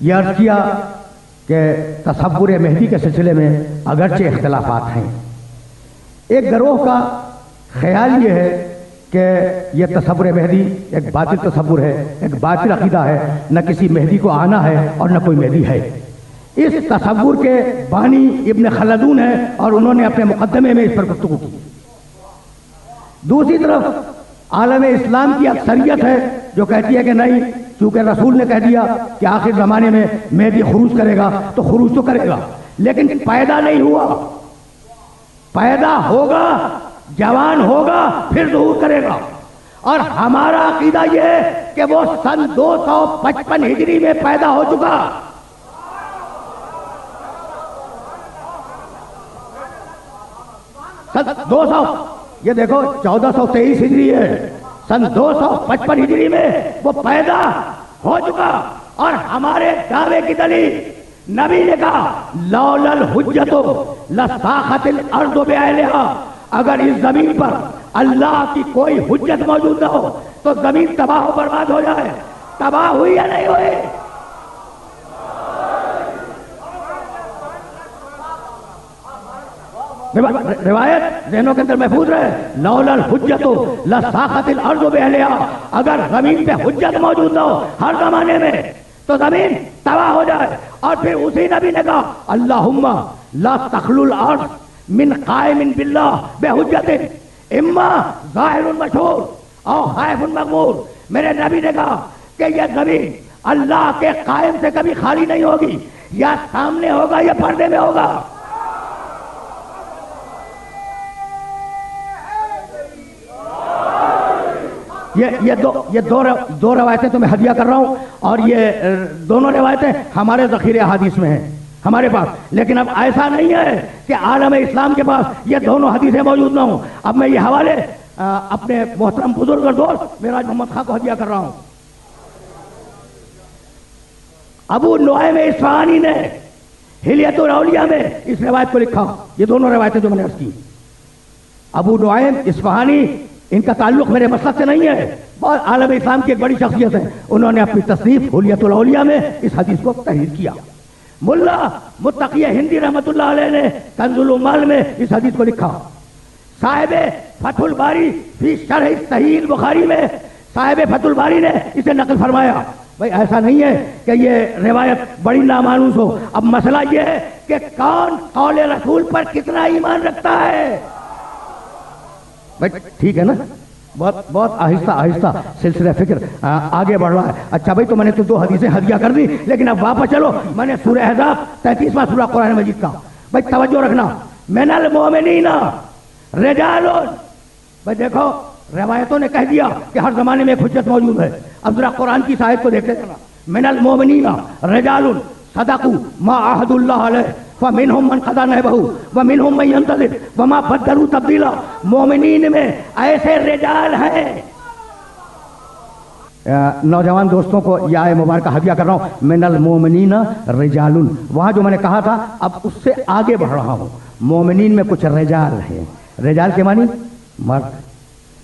یہ عرض کیا کہ تصور مہدی کے سلسلے میں اگرچہ اختلافات ہیں، ایک گروہ کا خیال یہ ہے کہ یہ تصور مہدی ایک باطل تصور ہے، ایک باطل عقیدہ ہے، نہ کسی مہدی کو آنا ہے اور نہ کوئی مہدی ہے۔ اس تصور کے بانی ابن خلدون ہے اور انہوں نے اپنے مقدمے میں اس پر گفتگو کی۔ دوسری طرف عالم اسلام کی اکثریت ہے جو کہتی ہے کہ نہیں، چونکہ رسول نے کہہ دیا کہ آخر زمانے میں مہدی خروج کرے گا تو خروج تو کرے گا، لیکن پیدا نہیں ہوا، پیدا ہوگا، جوان ہوگا، پھر ظہور کرے گا۔ اور ہمارا عقیدہ یہ ہے کہ وہ سن 255 ہجری میں پیدا ہو چکا۔ سن 200، یہ دیکھو 1423 ہجری ہے، سن 255 ہجری میں وہ پیدا ہو چکا۔ اور ہمارے دعوے کی دلیل نبی نے کہا لولا الحجت لساخت الارض باہلھا، اگر اس زمین پر اللہ کی کوئی حجت موجود نہ ہو تو زمین تباہ و برباد ہو جائے۔ تباہ ہوئی یا نہیں ہوئی؟ روایت ذہنوں کے اندر محفوظ رہے، لولا الحجت لساخت الارض باہلھا، اگر زمین پہ حجت موجود نہ ہو ہر زمانے میں تو زمین تباہ ہو جائے۔ اور پھر اسی نبی نے کہا اللہم لا تخلو الارض من قائم باللہ بحجت اما ظاہر مشہور او خائف مغمور۔ میرے نبی نے کہا کہ یہ زمین اللہ کے قائم سے کبھی خالی نہیں ہوگی، یا سامنے ہوگا یا پردے میں ہوگا۔ یہ دو روایتیں تو میں ہدیہ کر رہا ہوں، اور یہ دونوں روایتیں ہمارے ذخیرے احادیث میں ہیں ہمارے پاس، لیکن اب ایسا نہیں ہے کہ عالم اسلام کے پاس یہ دونوں حدیثیں موجود نہ ہوں۔ اب میں یہ حوالے اپنے محترم بزرگ اور دوست میراج محمد خان کو ہدیہ کر رہا ہوں۔ ابو نعیم اصفہانی نے حلیۃ الاولیاء میں اس روایت کو لکھا، یہ دونوں روایتیں جو میں نے عرض کی۔ ابو نعیم اصفہانی، ان کا تعلق میرے مسلک سے نہیں ہے، بہت عالم اسلام کی ایک بڑی شخصیت ہے، انہوں نے اپنی تصنیف حلیۃ الاولیاء میں اس حدیث کو تحریر کیا۔ ملا متقی ہندی رحمۃ اللہ علیہ نے کنز العمال میں اس حدیث کو لکھا۔ صاحب فتح الباری فی شرح صحیح البخاری میں صاحب فتح الباری نے اسے نقل فرمایا۔ بھائی ایسا نہیں ہے کہ یہ روایت بڑی نامانوس ہو، اب مسئلہ یہ ہے کہ کون قول رسول پر کتنا ایمان رکھتا ہے۔ بھائی ٹھیک ہے نا، بہت آہستہ آہستہ سلسلہ فکر آگے بڑھ رہا ہے۔ اچھا بھائی، تو میں نے تو 2 حدیثیں ہدیہ کر دی، لیکن اب واپس چلو، میں نے سورہ احزاب 33واں سورہ قرآن مجید کا، بھائی توجہ رکھنا، من المؤمنین رجال، بھائی دیکھو روایتوں نے کہہ دیا کہ ہر زمانے میں ایک حجت موجود ہے، اب ذرا قرآن کی آیت کو دیکھتے جانا، من المؤمنین رجال صدقوا ما عاہدوا اللہ علیہ فمنہم من قضی نحبہ ومنہم من ینتظر وما بدلوا تبدیلا۔ مومنین میں ایسے رجال ہیں۔ نوجوان دوستوں کو یہ آیت مبارکہ ہدیہ کر رہا ہوں، من المؤمنین رجال، وہاں جو میں نے کہا تھا اب اس سے آگے بڑھ رہا ہوں۔ مومنین میں کچھ رجال ہیں، رجال کے معنی مرد،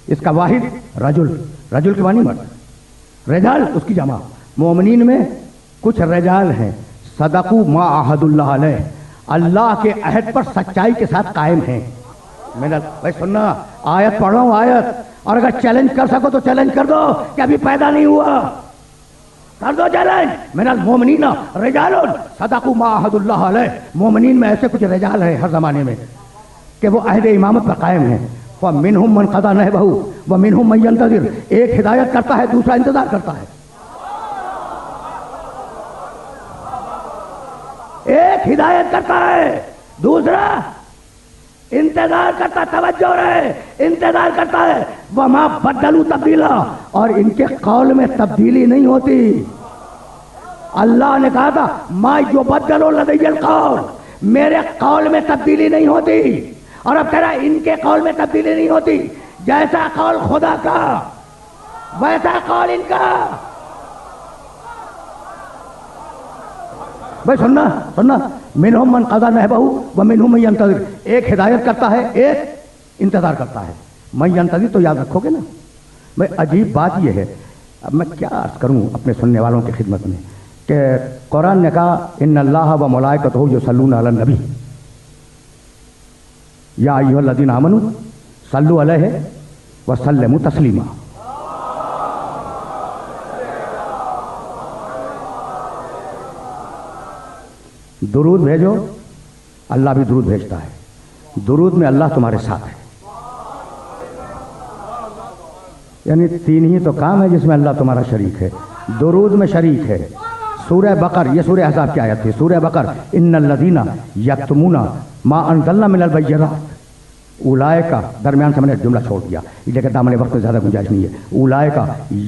اس کا واحد رجل، رجل کے معنی مرد، رجال اس کی جمع۔ مومنین میں کچھ رجال ہیں، صدقوا ما عاہد اللہ علیہ، اللہ کے عہد پر سچائی کے ساتھ قائم ہیں۔ بھائی سننا، آیت پڑھ رہا ہوں آیت، اور اگر چیلنج کر سکو تو چیلنج کر دو کہ ابھی پیدا نہیں ہوا، کر دو چیلنج۔ من المؤمنین رجال صدقوا ما عاہد اللہ علیہ، مومنین میں ایسے کچھ رجال ہیں ہر زمانے میں کہ وہ عہد امامت پر قائم ہیں۔ فمنہم من قضی نحبہ ومنہم من ینتظر، ایک ہدایت کرتا ہے دوسرا انتظار کرتا ہے، ایک ہدایت کرتا ہے دوسرا انتظار کرتا، توجہ رہے، انتظار کرتا ہے۔ وما بدلوا تبدیلا، اور ان کے قول میں تبدیلی نہیں ہوتی۔ اللہ نے کہا تھا ما یبدل لدی القول، میرے قول میں تبدیلی نہیں ہوتی، اور اب کہہ رہا ان کے قول میں تبدیلی نہیں ہوتی، جیسا قول خدا کا ویسا قول ان کا۔ بھائی سننا سننا، منہم من قضی نحبہ ومنہم من ینتظر، ایک ہدایت کرتا ہے ایک انتظار کرتا ہے۔ من ینتظر تو یاد رکھو گے نا۔ بھائی عجیب بات یہ ہے، اب میں کیا عرض کروں اپنے سننے والوں کی خدمت میں، کہ قرآن نے کہا ان اللہ و ملائکتہ یصلون علی النبی یا ایھا الذین آمنوا صلوا علیہ وسلموا تسلیما. درود بھیجو، اللہ بھی درود بھیجتا ہے. درود میں اللہ تمہارے ساتھ ہے. یعنی تین ہی تو کام ہے جس میں اللہ تمہارا شریک ہے. درود میں شریک ہے. سورہ بقر، یہ سورہ احزاب کی آیت تھی. سورہ بقر ان الذین یکتمون ما انزلنا من البینات اولئک، درمیان سے میں نے جملہ چھوڑ دیا لیکن دامن وقت میں زیادہ گنجائش نہیں ہے. اولئک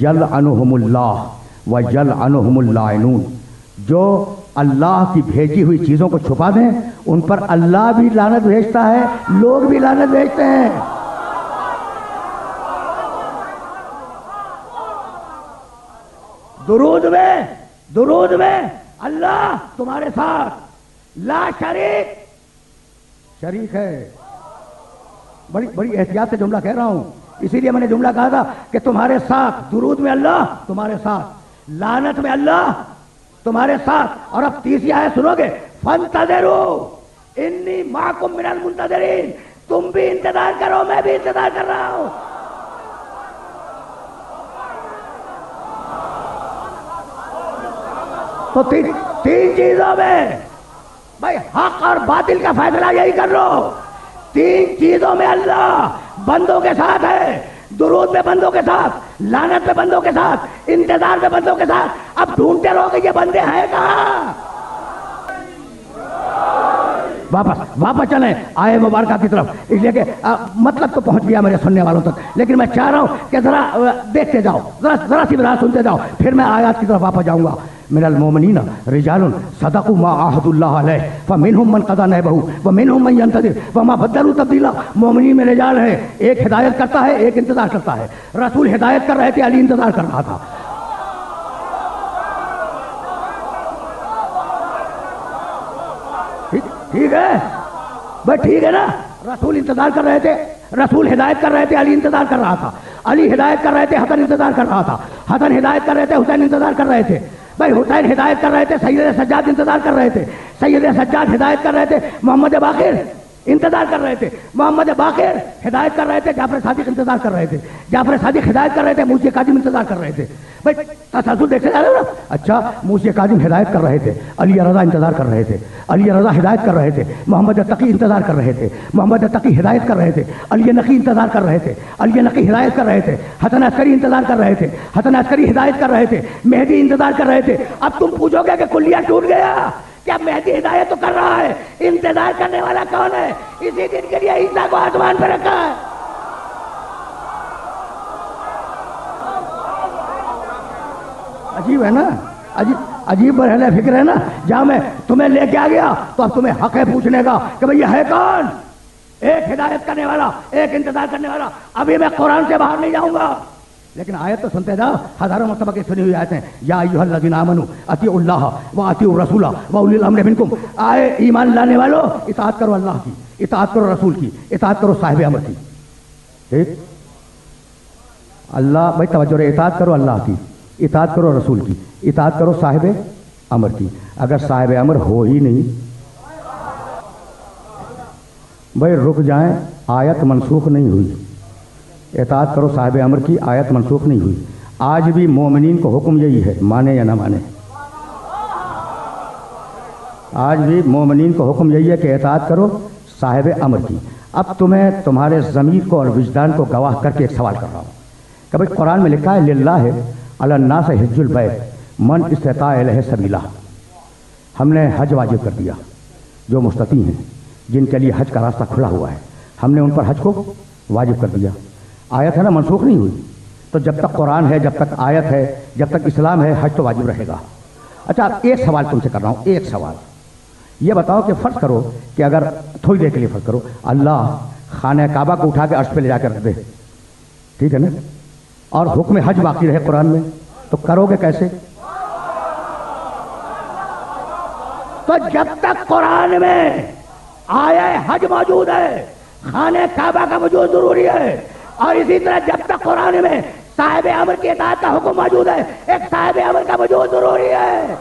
یلعنہم اللہ و یلعنہم اللاعنون. جو اللہ کی بھیجی ہوئی چیزوں کو چھپا دیں ان پر اللہ بھی لعنت بھیجتا ہے، لوگ بھی لعنت بھیجتے ہیں. درود میں اللہ تمہارے ساتھ، لا شریک ہے. بڑی احتیاط سے جملہ کہہ رہا ہوں، اسی لیے میں نے جملہ کہا تھا کہ تمہارے ساتھ. درود میں اللہ تمہارے ساتھ، لعنت میں اللہ تمہارے ساتھ. اور اب تیسری آیت سنو گے، فانتظروا انی معکم من المنتظرین. تم بھی انتظار کرو، میں بھی انتظار کر رہا ہوں. تو تین چیزوں میں بھائی حق اور باطل کا فیصلہ یہی کر لو. تین چیزوں میں اللہ بندوں کے ساتھ ہے. درود میں بندوں کے ساتھ، لعنت میں بندوں کے ساتھ، انتظار میں بندوں کے ساتھ. اب ڈھونڈتے رہو کہ یہ بندے ہیں کہاں. واپس چلیں آئے مبارکہ کی طرف، اس لیے کہ مطلب تو پہنچ گیا میرے سننے والوں تک، لیکن میں چاہ رہا ہوں کہ ذرا دیکھتے جاؤ، ذرا سی بات سنتے جاؤ، پھر میں آیات کی طرف واپس جاؤں گا. من المؤمنین رجال صدقوا ما عاهدوا الله علیہ فمنهم من قضى نحبه ومنهم من ينتظر وما بدلوا تبدیلا. مومنین میں رجال ہے، ایک ہدایت کرتا ہے، ایک انتظار کرتا ہے. رسول ہدایت کر رہے تھے، علی انتظار کر رہا تھا. ٹھیک ہے بھائی، ٹھیک ہے نا. رسول انتظار کر رہے تھے، رسول ہدایت کر رہے تھے، علی انتظار کر رہا تھا. علی ہدایت کر رہے تھے، حسن انتظار کر رہا تھا. حسن ہدایت کر رہے تھے، حسین انتظار کر رہے تھے. بھائی حسین ہدایت کر رہے تھے، سید سجاد انتظار کر رہے تھے. سید سجاد ہدایت کر رہے تھے، محمد باقر انتظار کر رہے تھے. محمد باقر ہدایت کر رہے تھے، جعفر صادق انتظار کر رہے تھے. جعفر صادق ہدایت کر رہے تھے، موسی کاظم انتظار کر رہے تھے. بھائی تسلسل دیکھتے جا رہے ہو نا. اچھا، موسی کاظم ہدایت کر رہے تھے، علی رضا انتظار کر رہے تھے. علی رضا ہدایت کر رہے تھے، محمد تقی انتظار کر رہے تھے. محمد تقی ہدایت کر رہے تھے، علی نقی انتظار کر رہے تھے. علی نقی ہدایت کر رہے تھے، حسن عسکری انتظار کر رہے تھے. حسن عسکری ہدایت کر رہے تھے، مہدی انتظار کر رہے تھے. اب تم پوچھو گے کہ کلیہ ٹوٹ گیا کیا؟ مہدی ہدایت تو کر رہا ہے، انتظار کرنے والا کون ہے؟ اسی دن کے لیے عیسیٰ کو آسمان پہ رکھا ہے. عجیب ہے نا، عجیب برہنہ فکر ہے نا. جہاں میں تمہیں لے کے آ گیا تو اب تمہیں حق ہے پوچھنے کا کہ بھئی یہ ہے کون؟ ایک ہدایت کرنے والا، ایک انتظار کرنے والا. ابھی میں قرآن سے باہر نہیں جاؤں گا، لیکن آیت تو سنتے جاؤ. ہزاروں مرتبہ کی سنی ہوئی آیتیں، یا ایھا الذین آمنوا اطیعوا اللہ واطیعوا الرسول واولی الامر منکم. آئے ایمان لانے والوں، اطاعت کرو اللہ کی، اطاعت کرو رسول کی، اطاعت کرو صاحب امر کی. ٹھیک؟ اللہ بھائی توجہ رہے، اطاعت کرو اللہ کی، اطاعت کرو رسول کی، اطاعت کرو صاحب امر کی. اگر صاحب امر ہو ہی نہیں بھائی رک جائیں، آیت منسوخ نہیں ہوئی. اطاعت کرو صاحب امر کی آیت منسوخ نہیں ہوئی. آج بھی مومنین کو حکم یہی ہے، مانے یا نہ مانے. آج بھی مومنین کو حکم یہی ہے کہ اطاعت کرو صاحب امر کی. اب تمہیں تمہارے ضمیر کو اور وجدان کو گواہ کر کے ایک سوال کر رہا ہوں کہ بھائی قرآن میں لکھا ہے للہ علی الناس حج البیت من استطاع الیہ سبیلا. ہم نے حج واجب کر دیا. جو مستطیع ہیں، جن کے لیے حج کا راستہ کھلا ہوا ہے، ہم نے ان پر حج کو واجب کر دیا. آیت ہے نا، منسوخ نہیں ہوئی. تو جب تک قرآن ہے، جب تک آیت ہے، جب تک اسلام ہے، حج تو واجب رہے گا. اچھا ایک سوال تم سے کر رہا ہوں، ایک سوال یہ بتاؤ کہ فرض کرو کہ اگر تھوڑی دیر کے لیے فرض کرو اللہ خانہ کعبہ کو اٹھا کے عرش پہ لے جا کر رکھ دے، ٹھیک ہے نا، اور حکم حج باقی رہے قرآن میں، تو کرو گے کیسے؟ تو جب تک قرآن میں آیا حج موجود ہے، خانہ کعبہ کا وجود ضروری ہے. اور اسی طرح جب تک قرآن میں صاحب امر کی اطاعت کا حکم موجود ہے، ایک صاحب امر کا وجود ضروری ہے.